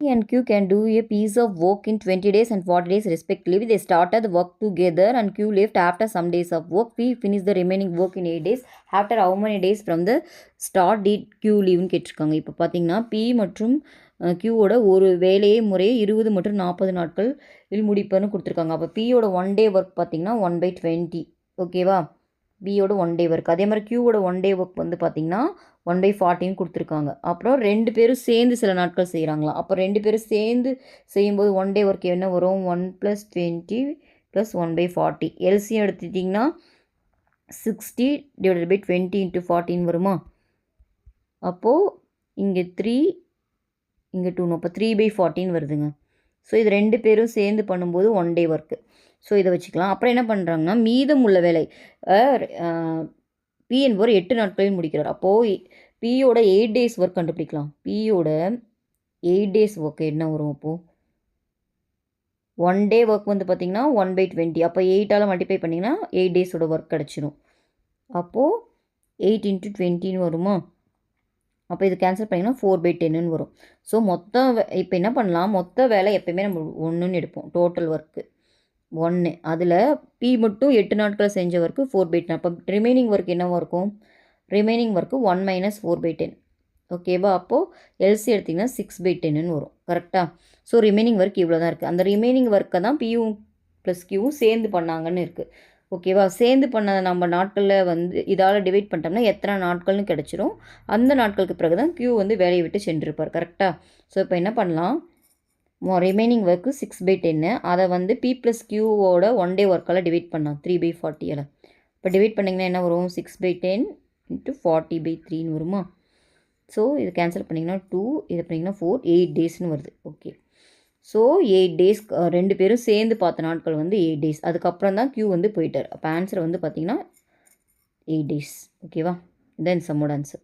P and Q can do a piece of work in 20 days and 40 days respectively. They started the work together and Q left after some days of work. P finished the remaining work in 8 days. After how many days from the start did Q leave-னு கேட்டிருக்காங்க. இப்போ பார்த்தீங்கன்னா P மற்றும் Qவோட ஒரு வேலையை முறையே 20 மற்றும் 40 நாட்கள் முடிப்பன்னு கொடுத்துருக்காங்க. அப்போ Pயோட 1 day ஒர்க் பார்த்தீங்கன்னா 1/20. ஓகேவா? பியோட 1 day ஒர்க். அதே மாதிரி Qவோட 1 day ஒர்க் வந்து பார்த்தீங்கன்னா 1/40 கொடுத்துருக்காங்க. அப்புறம் 2 பேரும் சேர்ந்து சில நாட்கள் செய்கிறாங்களாம். அப்போ 2 பேரும் சேர்ந்து செய்யும்போது 1 day ஒர்க் என்ன வரும்? 1 + 20 + 1/40. எல்சியம் எடுத்துட்டிங்கன்னா 60 / 20 × 14 வருமா? அப்போது இங்கே 3 இங்கே 2 அப்போ 3/14 வருதுங்க. ஸோ இது 2 பேரும் சேர்ந்து பண்ணும்போது 1 day ஒர்க்கு. ஸோ இதை வச்சுக்கலாம். அப்புறம் என்ன பண்ணுறாங்கன்னா மீதம் உள்ள வேலை பி என்பவர் 8 நாட்களில் முடிக்கிறார். அப்போது பியோட 8 days ஒர்க் கண்டுபிடிக்கலாம். பியோட 8 days ஒர்க் என்ன வரும்? அப்போது 1 day ஒர்க் வந்து பார்த்திங்கன்னா 1/20. அப்போ 8ஆல் மல்டிப்ளை பண்ணிங்கன்னா 8 days ஒர்க் கிடச்சிரும். அப்போது 8 × 20ன்னு வருமா? அப்போ இது கேன்சல் பண்ணிங்கன்னா 4/10ன்னு வரும். ஸோ மொத்தம் இப்போ என்ன பண்ணலாம்? மொத்த வேலை எப்போயுமே நம்ம 1ன்னு எடுப்போம். Total work 1. அதில் பி மட்டும் 8 நாட்கள் செஞ்ச ஒர்க்கு 4/10. அப்போ ரிமைனிங் ஒர்க் என்னவாக இருக்கும்? Remaining work 1 - 4/10. ஓகேவா? அப்போது எல்சி எடுத்திங்கன்னா 6/10ன்னு வரும். கரெக்டாக? ஸோ ரிமைனிங் ஒர்க் இவ்வளோ தான் இருக்குது. அந்த ரிமைனிங் ஒர்க்கை தான் பியும் ப்ளஸ் கியூவும் சேர்ந்து பண்ணாங்கன்னு இருக்குது. ஓகேவா? சேர்ந்து பண்ண நம்ம நாட்களில் வந்து இதால் டிவைட் பண்ணிட்டோம்னா எத்தனை நாட்கள்னு கிடச்சிரும். அந்த நாட்களுக்கு பிறகு தான் கியூ வந்து வேலையை விட்டு சென்றிருப்பார். கரெக்டாக? ஸோ இப்போ என்ன பண்ணலாம்? Remaining work 6/10. அதை வந்து பி ப்ளஸ் கியூவோட 1 day ஒர்க்கால் டிவைட் பண்ணலாம் 3/40. இப்போ டிவைட் பண்ணிங்கன்னா என்ன வரும்? 6/10 × 40/3ன்னு வருமா? ஸோ இது கேன்சல் பண்ணிங்கன்னா 2, இதை பண்ணிங்கன்னா 4, 8 daysன்னு வருது. ஓகே. ஸோ 8 days 2 பேரும் சேர்ந்து பார்த்த நாட்கள் வந்து 8 days. அதுக்கப்புறம் தான் கியூ வந்து போயிட்டார். அப்போ ஆன்சர் வந்து பார்த்திங்கன்னா 8 days. ஓகேவா? இதான் இந்த சம்மோட ஆன்சர்.